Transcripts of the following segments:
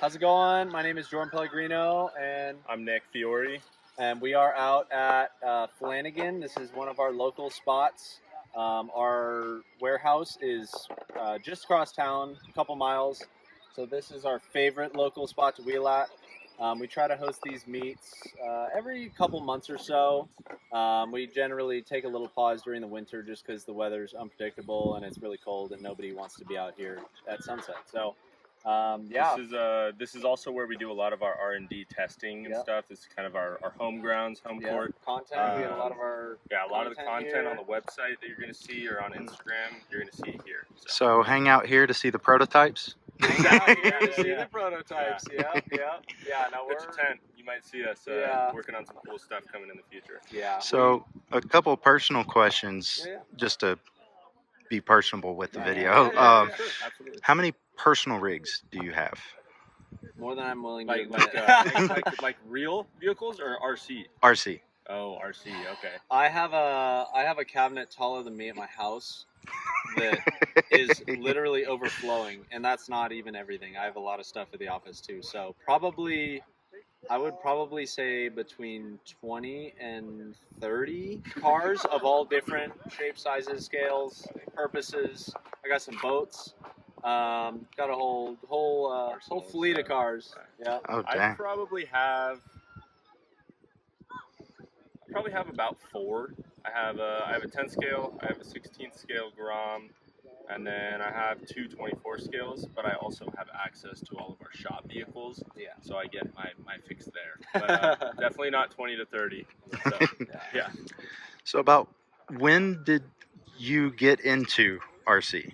How's it going? My name is Jordan Pellegrino, and I'm Nick Fiore. we are out at Flanagan. This is one of our local spots. Our warehouse is just across town, a couple miles. So this is our favorite local spot to wheel at. We try to host these meets every couple months or so. We generally take a little pause during the winter just because the weather's unpredictable and it's really cold and nobody wants to be out here at sunset. So This is also where we do a lot of our R&D testing and stuff. This is kind of our home grounds, home court content. We get a lot of our a lot of the content here on the website that you're going to see or on Instagram. You're going to see here. So hang out here to see the prototypes. Hang out here to see the prototypes. Yeah. No, Pitch a tent. You might see us working on some cool stuff coming in the future. Yeah. So a couple personal questions, just to be personable with the video. Sure, absolutely. How many personal rigs do you have? More than I'm willing to Like, like real vehicles or RC? RC. Oh, RC. Okay. I have a cabinet taller than me at my house that is literally overflowing, and that's not even everything. I have a lot of stuff at the office too. So I would probably say between 20 and 30 cars of all different shapes, sizes, scales, purposes. I got some boats. Got a whole fleet of cars. Yeah. Oh, I dang. probably have about 4. I have a 10 scale, I have a 16 scale Grom, and then I have 2 24 scales, but I also have access to all of our shop vehicles. Yeah. So I get my fix there. But definitely not 20 to 30. So, yeah. So about when did you get into RC?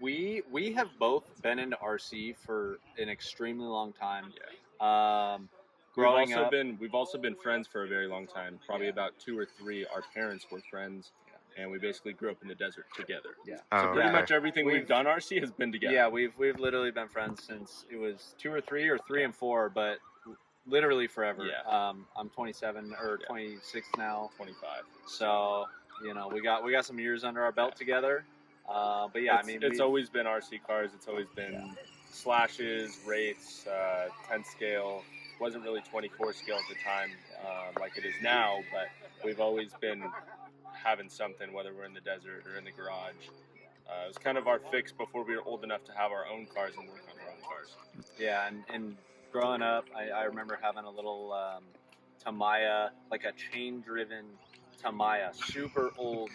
We have both been into RC for an extremely long time. Yeah. Growing up, we've also been friends for a very long time. Probably about 2 or 3. Our parents were friends, and we basically grew up in the desert together. Yeah. So pretty much everything we've done RC has been together. Yeah, we've literally been friends since it was 2 or 3 or 3 and 4, but literally forever. Yeah. I'm 27 or 26 now. 25. So we got some years under our belt together. But yeah, it's always been RC cars. It's always been slashes, rates, 10 scale. Wasn't really 24 scale at the time like it is now, but we've always been having something, whether we're in the desert or in the garage. It was kind of our fix before we were old enough to have our own cars and work on our own cars. Yeah, and growing up, I remember having a little Tamiya, like a chain-driven Tamiya, super old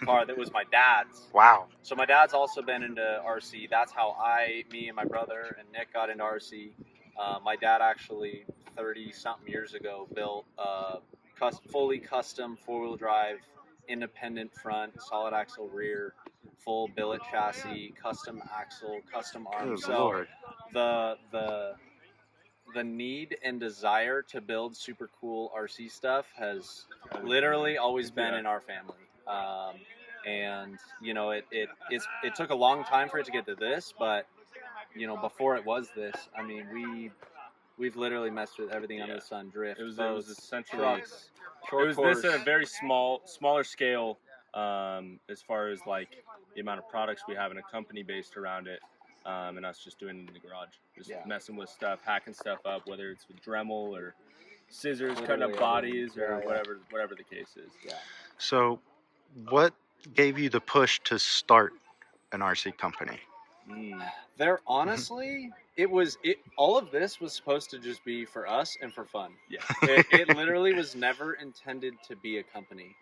car that was my dad's. Wow. So my dad's also been into RC. That's how me and my brother and Nick got into RC. My dad actually 30-something years ago built a fully custom 4-wheel drive, independent front, solid axle rear, full billet chassis, custom axle, custom arms. Good Lord. The need and desire to build super cool RC stuff has literally always been in our family. And it took a long time for it to get to this, but before it was this, we've literally messed with everything under the sun. Drift, boats, essentially trucks, this at a very smaller scale as far as like the amount of products we have in a company based around it, and us just doing it in the garage, just messing with stuff, hacking stuff up, whether it's with Dremel or scissors, cutting up bodies or whatever the case is. Yeah. So what gave you the push to start an RC company? There honestly, all of this was supposed to just be for us and for fun. Yeah. It literally was never intended to be a company.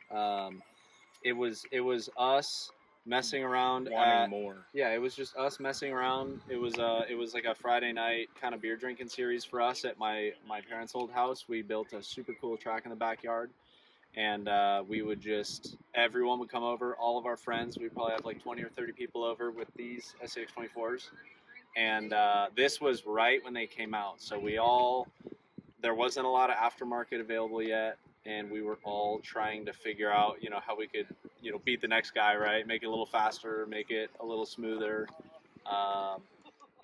It was us messing around. Wanting more. Yeah, it was just us messing around. It was like a Friday night kind of beer drinking series for us at my parents' old house. We built a super cool track in the backyard. And everyone would come over, all of our friends. We'd probably have like 20 or 30 people over with these SCX24s. And this was right when they came out. So there wasn't a lot of aftermarket available yet. And we were all trying to figure out, how we could, beat the next guy, right? Make it a little faster, make it a little smoother.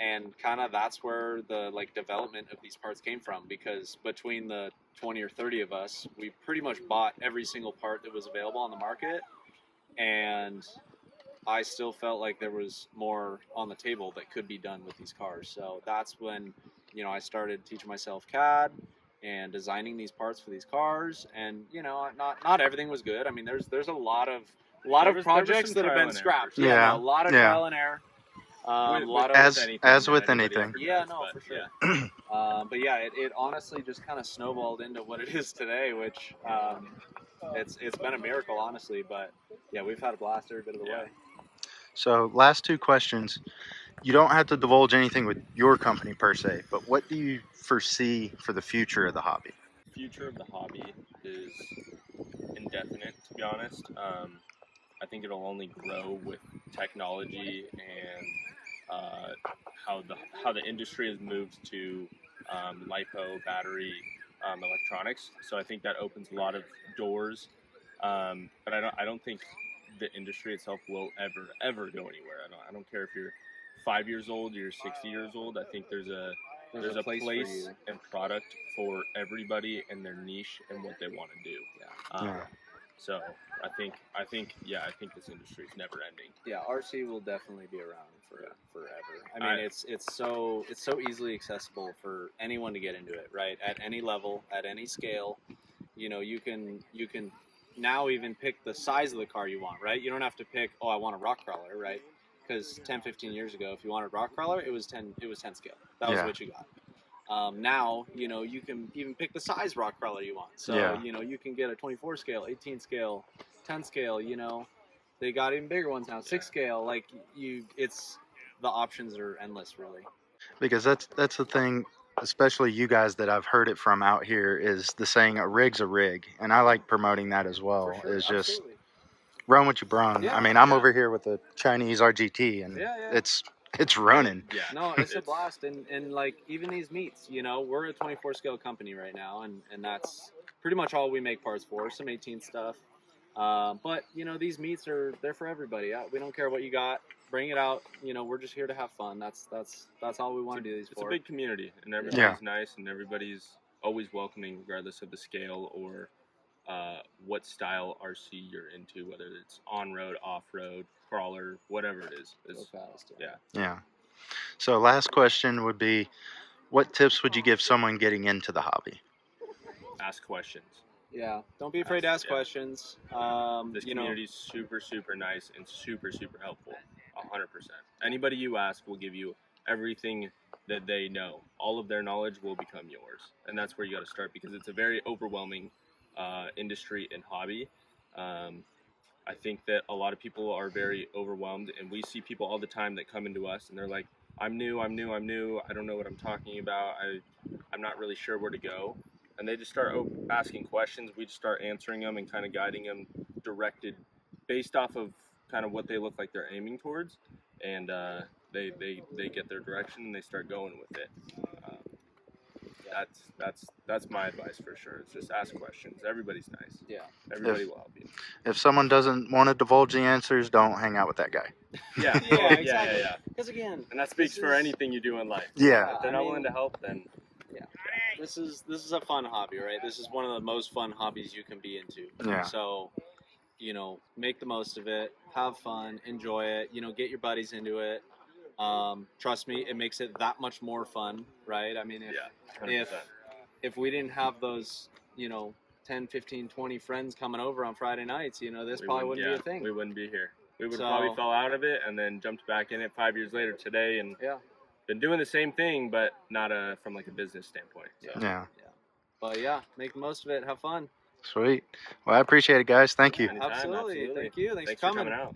And kind of that's where the development of these parts came from, because between the 20 or 30 of us, we pretty much bought every single part that was available on the market, and I still felt like there was more on the table that could be done with these cars. So that's when, I started teaching myself CAD and designing these parts for these cars. And not everything was good. I mean, there's a lot of There was projects some that have trial been and error, scrapped. for Yeah, sure. no, a lot of Yeah. trial and error. A lot of As with that anybody anything. ever Yeah, does, no, but for sure. yeah. But yeah, it honestly just kind of snowballed into what it is today, which it's been a miracle, honestly. But yeah, we've had a blast every bit of the Yeah. way. So last two questions. You don't have to divulge anything with your company per se, but what do you foresee for the future of the hobby? Future of the hobby is indefinite, to be honest. I think it'll only grow with technology and how the industry has moved to lipo battery electronics. So I think that opens a lot of doors. But I don't think the industry itself will ever go anywhere. I don't care if you're 5 years old, you're 60 years old. I think there's a place for you. and product for everybody and their niche and what they want to do. Yeah. So I think this industry is never ending. Yeah, RC will definitely be around forever. I mean, it's so easily accessible for anyone to get into it, right? At any level, at any scale. You can now even pick the size of the car you want, right? You don't have to pick, oh, I want a rock crawler, right? Because 10, 15 years ago, if you wanted a rock crawler, it was 10 scale. That was Yeah. what you got. Now, you can even pick the size rock crawler you want. So, Yeah. you can get a 24 scale, 18 scale, 10 scale, they got even bigger ones now, 6 scale. Like the options are endless, really. Because that's the thing, especially you guys that I've heard it from out here, is the saying a rig's a rig, and I like promoting that as well. For sure, Is just absolutely. run what you brung. Yeah, I mean, I'm yeah. over here with a Chinese RGT, and Yeah, yeah. it's running. Yeah. No, it's a blast, and like even these meets, we're a 24 scale company right now, and that's pretty much all we make parts for. Some 18 stuff, but these meets they're for everybody. We don't care what you got, bring it out. We're just here to have fun. That's all we want to do these It's for. a big community, and everybody's nice, and everybody's always welcoming, regardless of the scale or what style RC you're into, whether it's on road, off road, crawler, whatever it is. Go fast. Yeah. Yeah. So last question would be, what tips would you give someone getting into the hobby? Ask questions. Yeah, don't be afraid to ask questions. This community is super, super nice and super, super helpful. 100%. Anybody you ask will give you everything that they know. All of their knowledge will become yours, and that's where you got to start, because it's a very overwhelming industry and hobby. I think that a lot of people are very overwhelmed, and we see people all the time that come into us and they're like, I'm new. I don't know what I'm talking about. I'm not really sure where to go. And they just start asking questions. We just start answering them and kind of guiding them, directed based off of kind of what they look like they're aiming towards. And they get their direction and they start going with it. That's my advice for sure. It's just ask questions. Everybody's nice. Yeah. Everybody will help you. If someone doesn't want to divulge the answers, don't hang out with that guy. Yeah. Yeah, exactly. Yeah. Because again, And that speaks for anything you do in life. Yeah. If they're not willing to help, then this is a fun hobby, right? This is one of the most fun hobbies you can be into. Yeah. So, make the most of it, have fun, enjoy it. Get your buddies into it. Trust me, it makes it that much more fun, right? I mean, 100%. if we didn't have those, 10, 15, 20 friends coming over on Friday nights, this probably wouldn't be a thing. We wouldn't be here. We would So- probably fell out of it and then jumped back in it 5 years later today, and Yeah. been doing the same thing, but not from like a business standpoint. So. Yeah. But yeah, make the most of it. Have fun. Sweet. Well, I appreciate it, guys. Thank you. Anytime, Absolutely. Thank you. Thanks for coming. out.